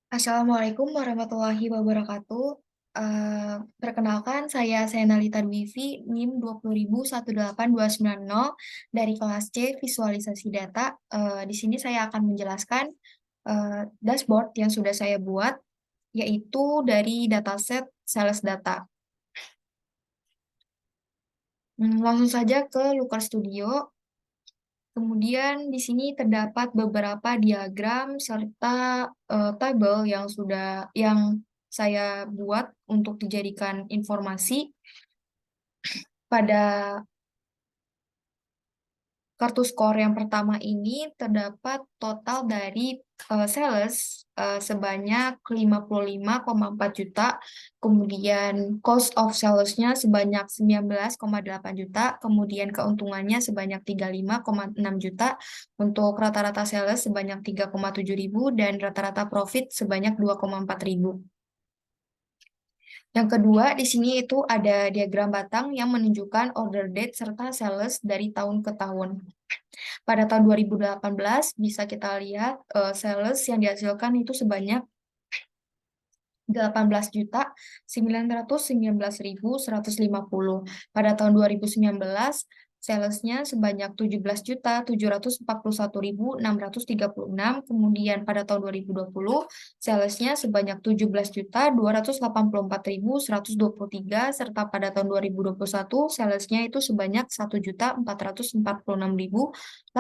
Assalamualaikum warahmatullahi wabarakatuh. Perkenalkan, saya Senalita Dwivi, NIM 20.18290 dari kelas C Visualisasi Data. Di sini saya akan menjelaskan dashboard yang sudah saya buat, yaitu dari dataset sales data. Langsung saja ke Looker Studio. Kemudian di sini terdapat beberapa diagram serta tabel yang saya buat untuk dijadikan informasi. Pada kartu skor yang pertama ini terdapat total dari sales sebanyak 55,4 juta, kemudian cost of sales-nya sebanyak 19,8 juta, kemudian keuntungannya sebanyak 35,6 juta, untuk rata-rata sales sebanyak 3,7 ribu, dan rata-rata profit sebanyak 2,4 ribu. Yang kedua, di sini itu ada diagram batang yang menunjukkan order date serta sales dari tahun ke tahun. Pada tahun 2018 bisa kita lihat sales yang dihasilkan itu sebanyak 18.919.150. Pada tahun 2019 salesnya sebanyak 17.741.636. Kemudian pada tahun 2020 salesnya sebanyak 17.284.123, serta pada tahun 2021 salesnya itu sebanyak 1.446.848.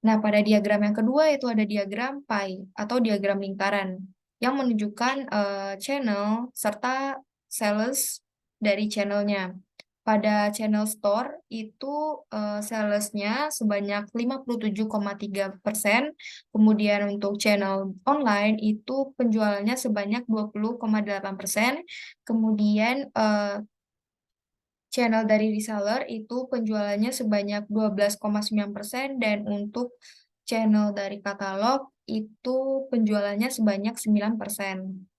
Nah, pada diagram yang kedua itu ada diagram pie atau diagram lingkaran yang menunjukkan channel serta sales dari channelnya. Pada channel store itu salesnya sebanyak 57,3%, kemudian untuk channel online itu penjualannya sebanyak 20,8%, kemudian channel dari reseller itu penjualannya sebanyak 12,9%, dan untuk channel dari katalog itu penjualannya sebanyak 9%.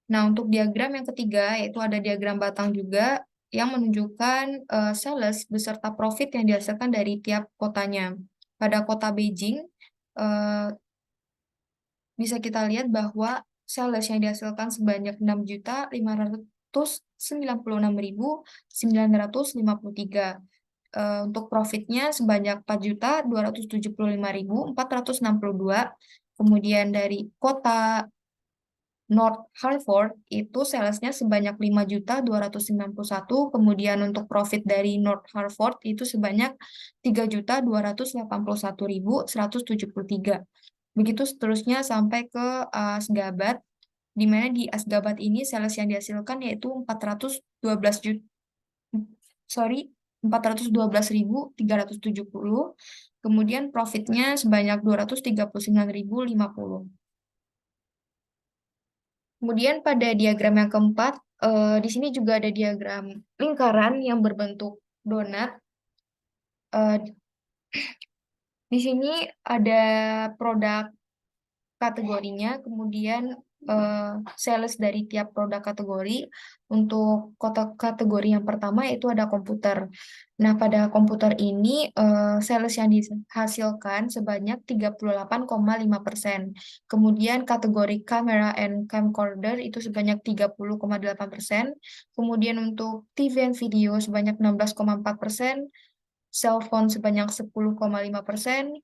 Nah, untuk diagram yang ketiga yaitu ada diagram batang juga yang menunjukkan sales beserta profit yang dihasilkan dari tiap kotanya. Pada kota Beijing eh, bisa kita lihat bahwa sales yang dihasilkan sebanyak 6.596.953. Untuk profitnya sebanyak 4.275.462. Kemudian dari kota North Hartford itu salesnya sebanyak 5.291. Kemudian untuk profit dari North Hartford itu sebanyak 3.281.173. Begitu seterusnya sampai ke Asgabat, di mana di Asgabat ini sales yang dihasilkan yaitu 412 juta, sorry, 412.370. Kemudian profitnya sebanyak 239.050. Kemudian pada diagram yang keempat, di sini juga ada diagram lingkaran yang berbentuk donat. Eh, di sini ada produk kategorinya, kemudian sales dari tiap produk kategori. Untuk kategori yang pertama itu ada komputer. Nah, pada komputer ini sales yang dihasilkan sebanyak 38,5%. Kemudian kategori kamera and camcorder itu sebanyak 30,8%. Kemudian untuk TV and video sebanyak 16,4%, cell phone sebanyak 10,5%,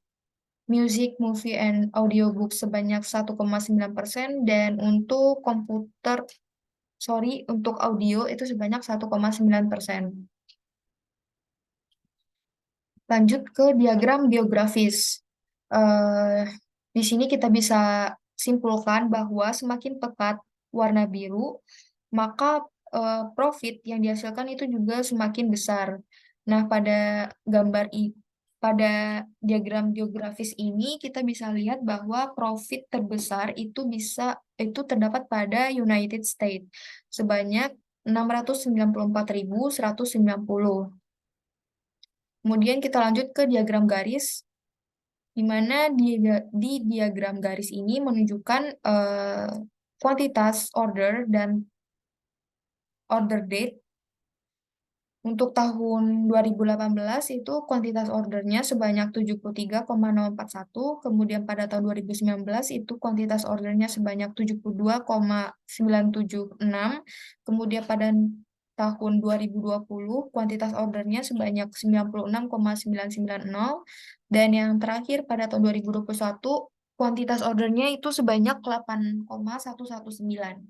music, movie, and audiobook sebanyak 1,9%, dan untuk untuk audio itu sebanyak 1,9%. Lanjut ke diagram geografis. Eh, di sini kita bisa simpulkan bahwa semakin pekat warna biru, maka profit yang dihasilkan itu juga semakin besar. Nah, pada diagram geografis ini kita bisa lihat bahwa profit terbesar itu terdapat pada United States sebanyak 694.190. Kemudian kita lanjut ke diagram garis, di mana di diagram garis ini menunjukkan kuantitas order dan order date Untuk tahun 2018 itu kuantitas ordernya sebanyak 73,041, kemudian pada tahun 2019 itu kuantitas ordernya sebanyak 72,976, kemudian pada tahun 2020 kuantitas ordernya sebanyak 96,990, dan yang terakhir pada tahun 2021 kuantitas ordernya itu sebanyak 8,119.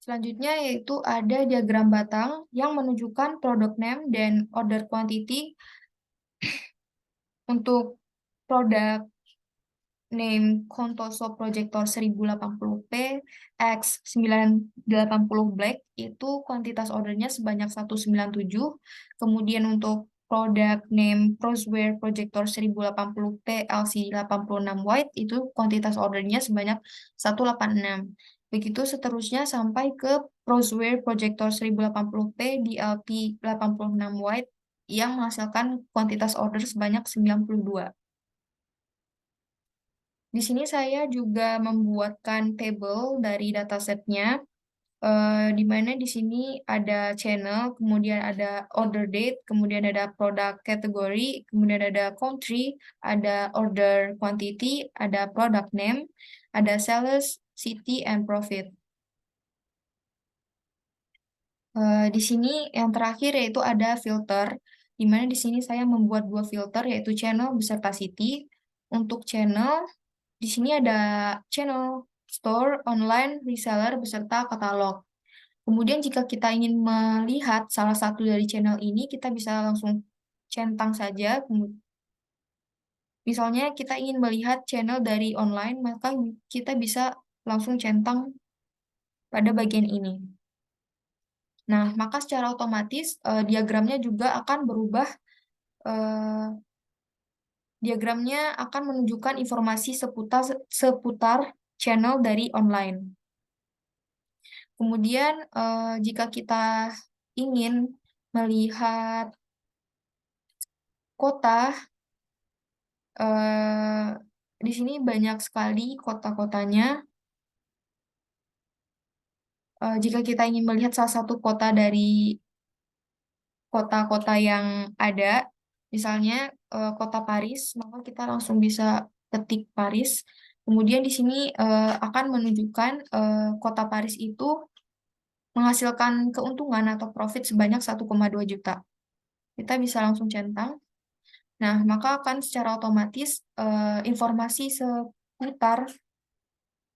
Selanjutnya yaitu ada diagram batang yang menunjukkan product name dan order quantity untuk produk name Contoso Projector 1080p X 980 Black itu kuantitas ordernya sebanyak 197. Kemudian untuk produk name Crosswear Projector 1080p LCD 86 White itu kuantitas ordernya sebanyak 186. Begitu seterusnya sampai ke Crosswear Projector 1080p DLP 86 White yang menghasilkan kuantitas order sebanyak 92. Di sini saya juga membuatkan table dari datasetnya, di mana di sini ada channel, kemudian ada order date, kemudian ada product category, kemudian ada country, ada order quantity, ada product name, ada sales, city, and profit. Di sini yang terakhir yaitu ada filter, di mana di sini saya membuat dua filter yaitu channel beserta city. Untuk channel, di sini ada channel, store, online, reseller, beserta katalog. Kemudian jika kita ingin melihat salah satu dari channel ini, kita bisa langsung centang saja. Misalnya kita ingin melihat channel dari online, maka kita bisa langsung centang pada bagian ini. Nah, maka secara otomatis diagramnya juga akan berubah. eh, Diagramnya akan menunjukkan informasi seputar channel dari online. Kemudian, jika kita ingin melihat kota, eh, di sini banyak sekali kota-kotanya. Jika kita ingin melihat salah satu kota dari kota-kota yang ada, misalnya kota Paris, maka kita langsung bisa ketik Paris. Kemudian di sini akan menunjukkan kota Paris itu menghasilkan keuntungan atau profit sebanyak 1,2 juta. Kita bisa langsung centang. Nah, maka akan secara otomatis informasi seputar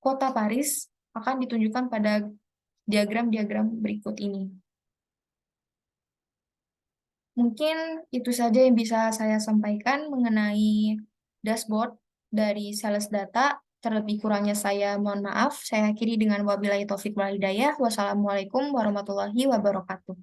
kota Paris akan ditunjukkan pada diagram-diagram berikut ini. Mungkin itu saja yang bisa saya sampaikan mengenai dashboard dari sales data. Terlebih kurangnya saya mohon maaf. Saya akhiri dengan wabillahi taufik wal hidayah. Wassalamualaikum warahmatullahi wabarakatuh.